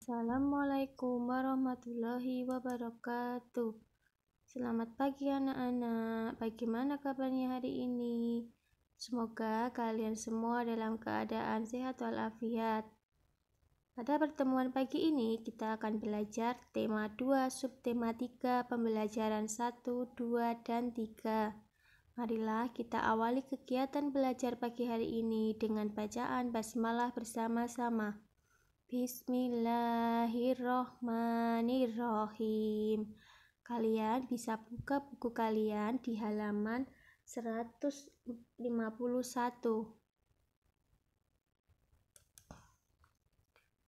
Assalamualaikum warahmatullahi wabarakatuh. Selamat pagi anak-anak. Bagaimana kabarnya hari ini? Semoga kalian semua dalam keadaan sehat walafiat. Pada pertemuan pagi ini kita akan belajar tema 2, subtema 3, pembelajaran 1, 2, dan 3. Marilah kita awali kegiatan belajar pagi hari ini dengan bacaan basmalah bersama-sama. Bismillahirrohmanirrohim. Kalian bisa buka buku kalian di halaman 151.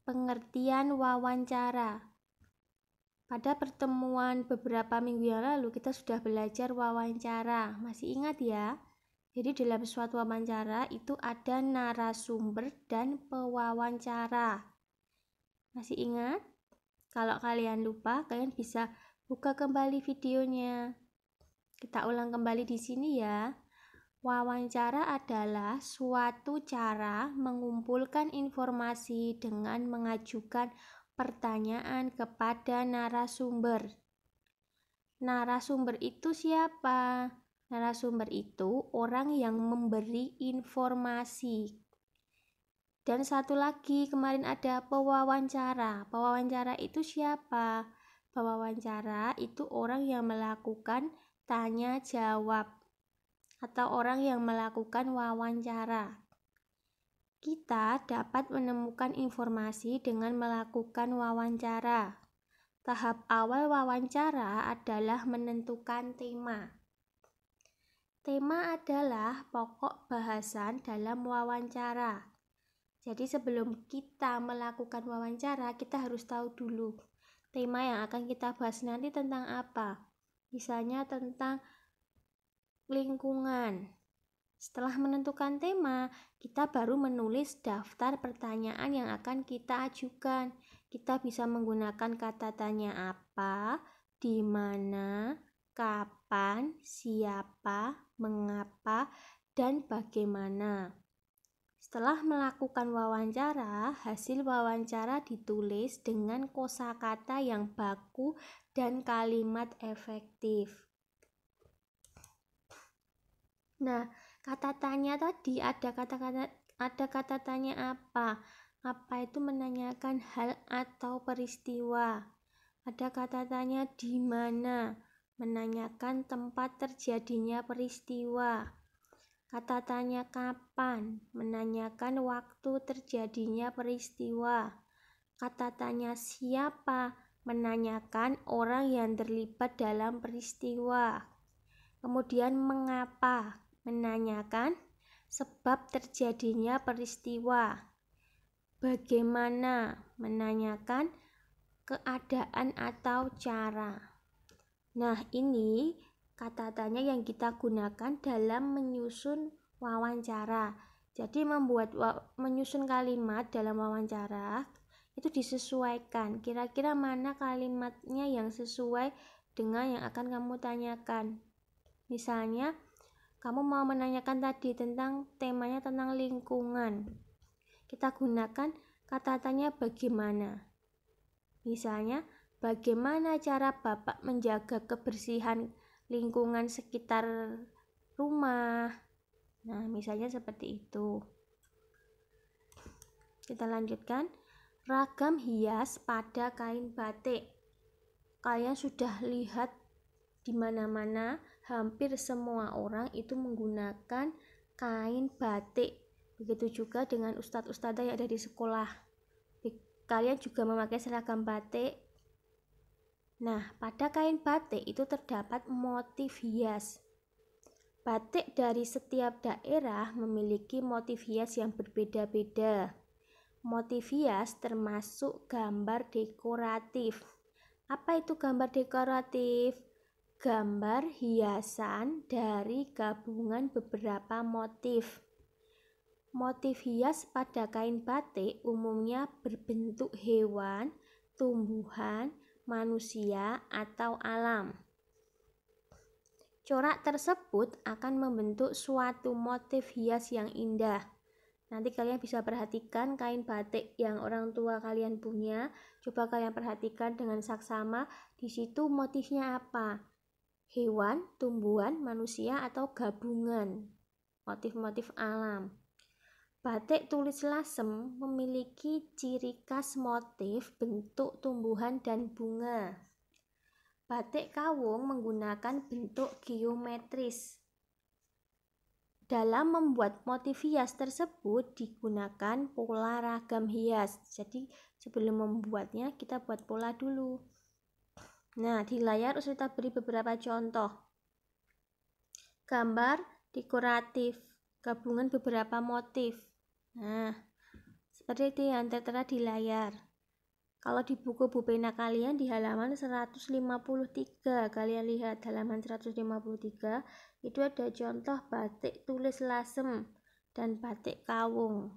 Pengertian wawancara. Pada pertemuan beberapa minggu yang lalu kita sudah belajar wawancara. Masih ingat ya? Jadi dalam suatu wawancara itu ada narasumber dan pewawancara. Masih ingat? Kalau kalian lupa, kalian bisa buka kembali videonya. Kita ulang kembali di sini ya. Wawancara adalah suatu cara mengumpulkan informasi dengan mengajukan pertanyaan kepada narasumber. Narasumber itu siapa? Narasumber itu orang yang memberi informasi. Dan satu lagi, kemarin ada pewawancara. Pewawancara itu siapa? Pewawancara itu orang yang melakukan tanya jawab atau orang yang melakukan wawancara. Kita dapat menemukan informasi dengan melakukan wawancara. Tahap awal wawancara adalah menentukan tema. Tema adalah pokok bahasan dalam wawancara. Jadi sebelum kita melakukan wawancara, kita harus tahu dulu tema yang akan kita bahas nanti tentang apa. Misalnya tentang lingkungan. Setelah menentukan tema, kita baru menulis daftar pertanyaan yang akan kita ajukan. Kita bisa menggunakan kata tanya apa, di mana, kapan, siapa, mengapa, dan bagaimana. Setelah melakukan wawancara, hasil wawancara ditulis dengan kosakata yang baku dan kalimat efektif. Nah, kata tanya tadi ada kata tanya apa? Apa itu menanyakan hal atau peristiwa. Ada kata tanya di mana? Menanyakan tempat terjadinya peristiwa. Kata tanya kapan, menanyakan waktu terjadinya peristiwa. Kata tanya siapa, menanyakan orang yang terlibat dalam peristiwa. Kemudian mengapa, menanyakan sebab terjadinya peristiwa. Bagaimana, menanyakan keadaan atau cara. Nah, ini kata tanya yang kita gunakan dalam menyusun wawancara. Jadi menyusun kalimat dalam wawancara itu disesuaikan. Kira-kira mana kalimatnya yang sesuai dengan yang akan kamu tanyakan. Misalnya, kamu mau menanyakan tadi tentang temanya tentang lingkungan. Kita gunakan kata tanya bagaimana. Misalnya, bagaimana cara Bapak menjaga kebersihan lingkungan sekitar rumah. Nah, misalnya seperti itu. Kita lanjutkan. Ragam hias pada kain batik. Kalian sudah lihat di mana-mana hampir semua orang itu menggunakan kain batik. Begitu juga dengan ustadz-ustadzah yang ada di sekolah. Kalian juga memakai seragam batik. Nah, pada kain batik itu terdapat motif hias. Batik dari setiap daerah memiliki motif hias yang berbeda-beda. Motif hias termasuk gambar dekoratif. Apa itu gambar dekoratif? Gambar hiasan dari gabungan beberapa motif. Motif hias pada kain batik umumnya berbentuk hewan, tumbuhan, manusia, atau alam. Corak tersebut akan membentuk suatu motif hias yang indah. Nanti kalian bisa perhatikan kain batik yang orang tua kalian punya. Coba kalian perhatikan dengan saksama, di situ motifnya apa? Hewan, tumbuhan, manusia, atau gabungan motif-motif alam. Batik tulis lasem memiliki ciri khas motif bentuk tumbuhan dan bunga. Batik kawung menggunakan bentuk geometris. Dalam membuat motif hias tersebut digunakan pola ragam hias. Jadi sebelum membuatnya kita buat pola dulu. Nah, di layar kita beri beberapa contoh. Gambar dekoratif, gabungan beberapa motif. Nah, seperti itu yang tertera di layar. Kalau di buku Bu Pena kalian di halaman 153, kalian lihat halaman 153, itu ada contoh batik tulis lasem dan batik kawung.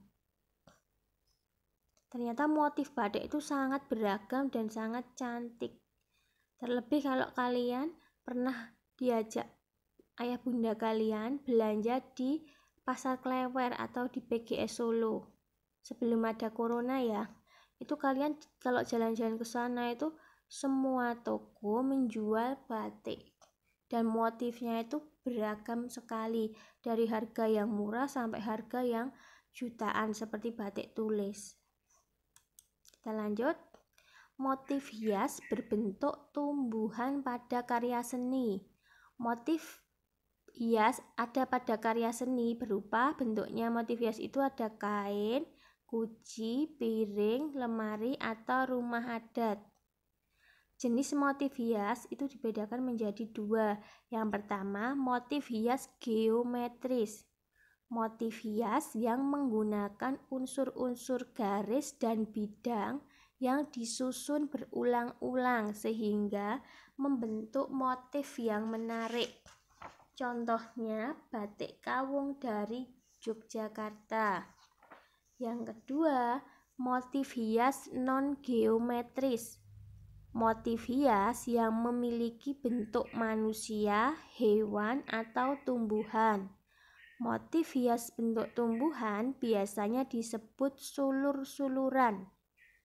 Ternyata motif batik itu sangat beragam dan sangat cantik. Terlebih kalau kalian pernah diajak ayah bunda kalian belanja di Pasar Klewer atau di PGS Solo. Sebelum ada corona ya. Itu kalian kalau jalan-jalan ke sana itu semua toko menjual batik dan motifnya itu beragam sekali, dari harga yang murah sampai harga yang jutaan seperti batik tulis. Kita lanjut. Motif hias berbentuk tumbuhan pada karya seni. Motif hias ada pada karya seni berupa bentuknya motif hias itu ada kain, guci, piring, lemari, atau rumah adat. Jenis motif hias itu dibedakan menjadi dua. Yang pertama, motif hias geometris. Motif hias yang menggunakan unsur-unsur garis dan bidang yang disusun berulang-ulang sehingga membentuk motif yang menarik. Contohnya batik kawung dari Yogyakarta. Yang kedua, motif hias non-geometris. Motif hias yang memiliki bentuk manusia, hewan, atau tumbuhan. Motif hias bentuk tumbuhan biasanya disebut sulur-suluran.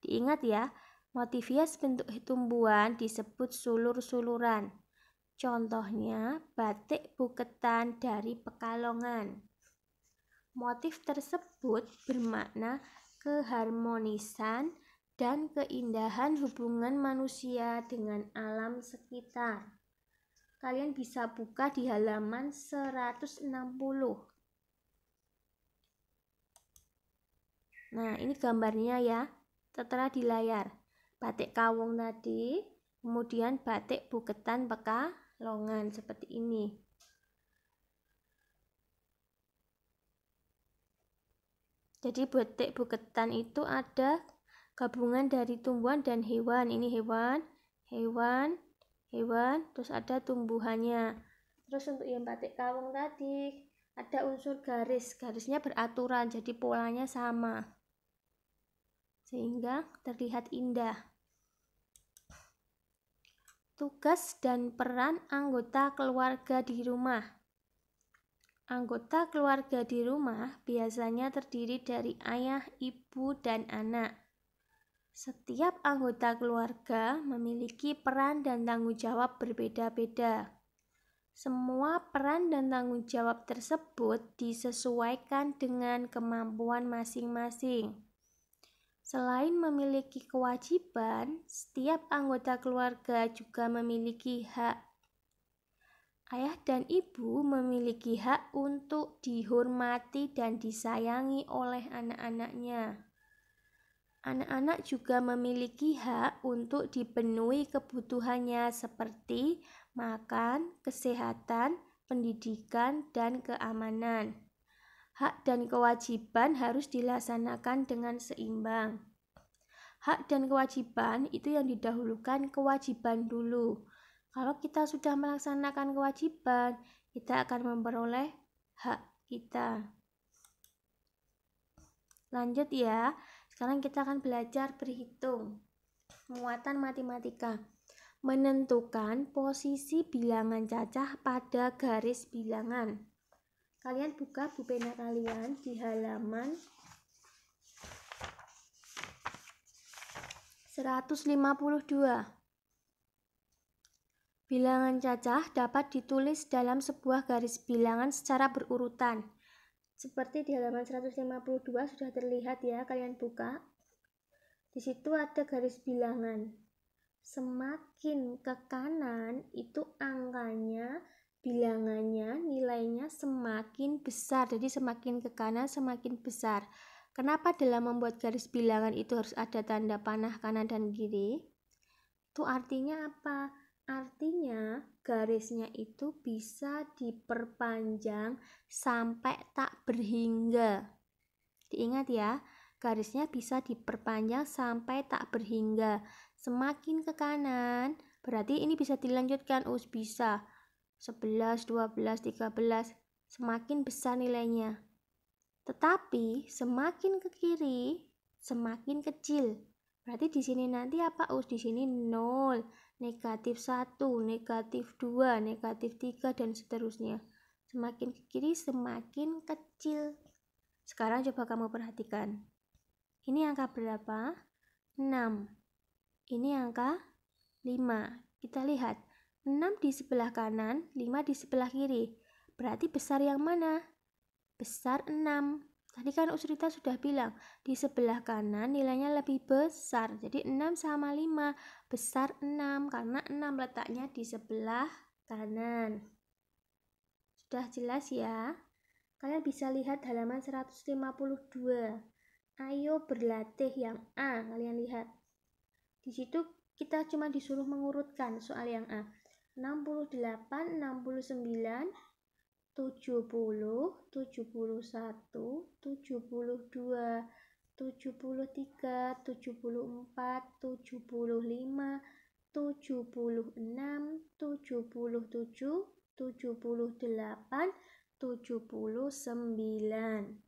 Diingat ya, motif hias bentuk tumbuhan disebut sulur-suluran. Contohnya batik buketan dari Pekalongan. Motif tersebut bermakna keharmonisan dan keindahan hubungan manusia dengan alam sekitar. Kalian bisa buka di halaman 160. Nah, ini gambarnya ya, tertera di layar. Batik kawung tadi, kemudian batik buketan Pekalongan seperti ini. Jadi batik buketan itu ada gabungan dari tumbuhan dan hewan. Ini hewan, terus ada tumbuhannya. Terus untuk yang batik kawung tadi ada unsur garis, garisnya beraturan, jadi polanya sama, sehingga terlihat indah. Tugas dan peran anggota keluarga di rumah. Anggota keluarga di rumah biasanya terdiri dari ayah, ibu, dan anak. Setiap anggota keluarga memiliki peran dan tanggung jawab berbeda-beda. Semua peran dan tanggung jawab tersebut disesuaikan dengan kemampuan masing-masing. Selain memiliki kewajiban, setiap anggota keluarga juga memiliki hak. Ayah dan ibu memiliki hak untuk dihormati dan disayangi oleh anak-anaknya. Anak-anak juga memiliki hak untuk dipenuhi kebutuhannya seperti makan, kesehatan, pendidikan, dan keamanan. Hak dan kewajiban harus dilaksanakan dengan seimbang. Hak dan kewajiban itu yang didahulukan kewajiban dulu. Kalau kita sudah melaksanakan kewajiban, kita akan memperoleh hak kita. Lanjut ya, sekarang kita akan belajar berhitung. Muatan matematika. Menentukan posisi bilangan cacah pada garis bilangan. Kalian buka pulpena kalian di halaman 152. Bilangan cacah dapat ditulis dalam sebuah garis bilangan secara berurutan. Seperti di halaman 152 sudah terlihat ya, kalian buka. Di situ ada garis bilangan. Semakin ke kanan itu angkanya, bilangannya, nilainya semakin besar. Jadi semakin ke kanan semakin besar. Kenapa dalam membuat garis bilangan itu harus ada tanda panah kanan dan kiri? Itu artinya apa? Artinya garisnya itu bisa diperpanjang sampai tak berhingga. Diingat ya, garisnya bisa diperpanjang sampai tak berhingga. Semakin ke kanan, berarti ini bisa dilanjutkan, bisa 11, 12, 13, semakin besar nilainya. Tetapi semakin ke kiri, semakin kecil. Berarti di sini nanti apa, Di sini 0, negatif 1, negatif 2, negatif 3, dan seterusnya. Semakin ke kiri, semakin kecil. Sekarang coba kamu perhatikan. Ini angka berapa? 6. Ini angka 5. Kita lihat, 6 di sebelah kanan, 5 di sebelah kiri. Berarti besar yang mana? Besar 6. Tadi kan Usrita sudah bilang, di sebelah kanan nilainya lebih besar. Jadi 6 sama 5, besar 6. Karena 6 letaknya di sebelah kanan. Sudah jelas ya? Kalian bisa lihat halaman 152. Ayo berlatih yang A, kalian lihat. Di situ kita cuma disuruh mengurutkan soal yang A. 68, 69, 70, 71, 72, 73, 74, 75, 76, 77, 78, 79.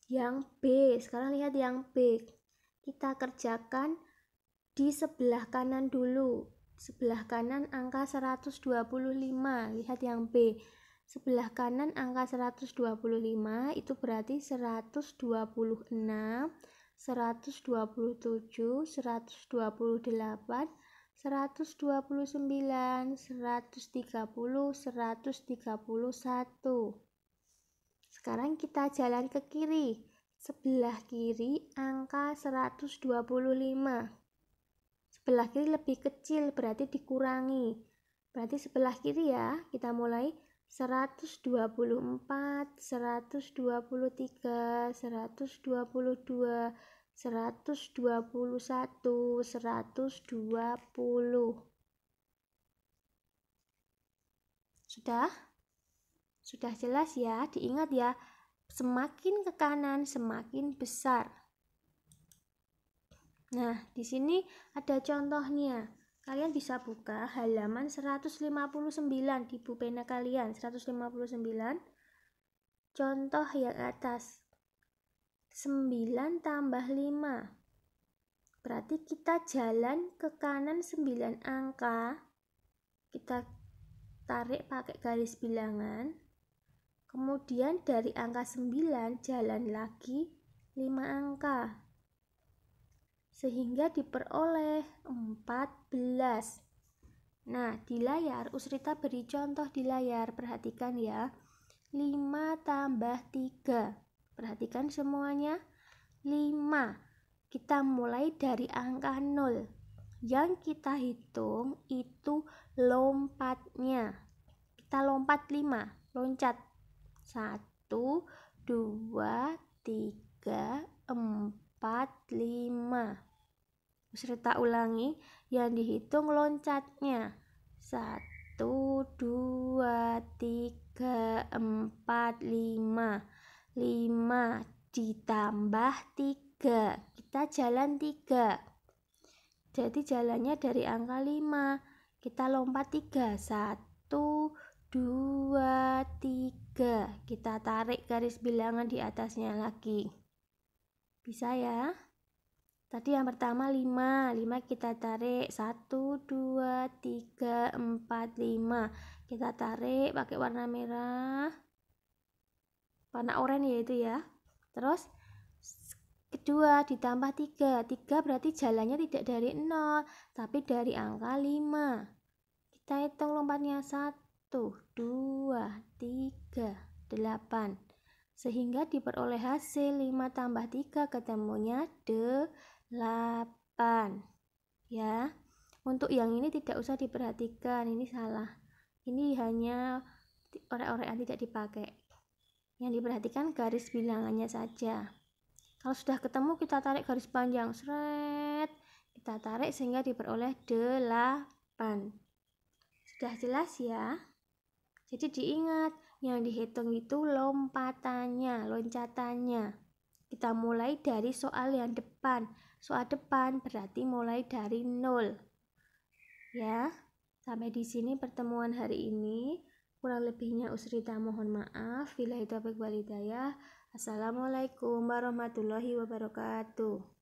Yang B, sekarang lihat yang B. Kita kerjakan di sebelah kanan dulu. Sebelah kanan angka 125. Lihat yang B. Sebelah kanan angka 125 itu berarti 126, 127, 128, 129, 130, 131. Sekarang kita jalan ke kiri. Sebelah kiri angka 125. Sebelah kiri lebih kecil, berarti dikurangi. Berarti sebelah kiri ya, kita mulai 124, 123, 122, 121, 120. Sudah? Sudah jelas ya, diingat ya, semakin ke kanan semakin besar. Nah, di sini ada contohnya. Kalian bisa buka halaman 159 di pulpena kalian, 159. Contoh yang atas. 9 tambah 5. Berarti kita jalan ke kanan 9 angka. Kita tarik pakai garis bilangan. Kemudian dari angka 9 jalan lagi 5 angka. Sehingga diperoleh 14. Nah, di layar Usrita beri contoh di layar. Perhatikan ya. 5 tambah 3. Perhatikan semuanya. 5. Kita mulai dari angka 0. Yang kita hitung itu lompatnya. Kita lompat 5. Loncat. 1, 2, 3, 4, 5. Usrita ulangi, yang dihitung loncatnya. 1, 2, 3, 4, 5. 5 ditambah 3. Kita jalan 3. Jadi jalannya dari angka 5. Kita lompat 3. 1, 2, 3. Kita tarik garis bilangan di atasnya lagi. Bisa ya? Tadi yang pertama 5. 5 kita tarik. 1, 2, 3, 4, 5. Kita tarik pakai warna merah. warna oranye ya itu ya. Terus kedua ditambah 3 berarti jalannya tidak dari 0 tapi dari angka 5. Kita hitung lompatnya 1, 2, 3, 8 sehingga diperoleh hasil 5 tambah 3 ketemunya 8 ya. Untuk yang ini tidak usah diperhatikan, ini salah, ini hanya orek-orekan tidak dipakai. Yang diperhatikan garis bilangannya saja. Kalau sudah ketemu kita tarik garis panjang, seret, kita tarik sehingga diperoleh 8. Sudah jelas ya? Jadi diingat, yang dihitung itu lompatannya, loncatannya. Kita mulai dari soal yang depan. Soal depan berarti mulai dari 0. Ya, sampai di sini pertemuan hari ini. Kurang lebihnya Usrita mohon maaf. Billahi taufiq wal hidayah. Assalamualaikum warahmatullahi wabarakatuh.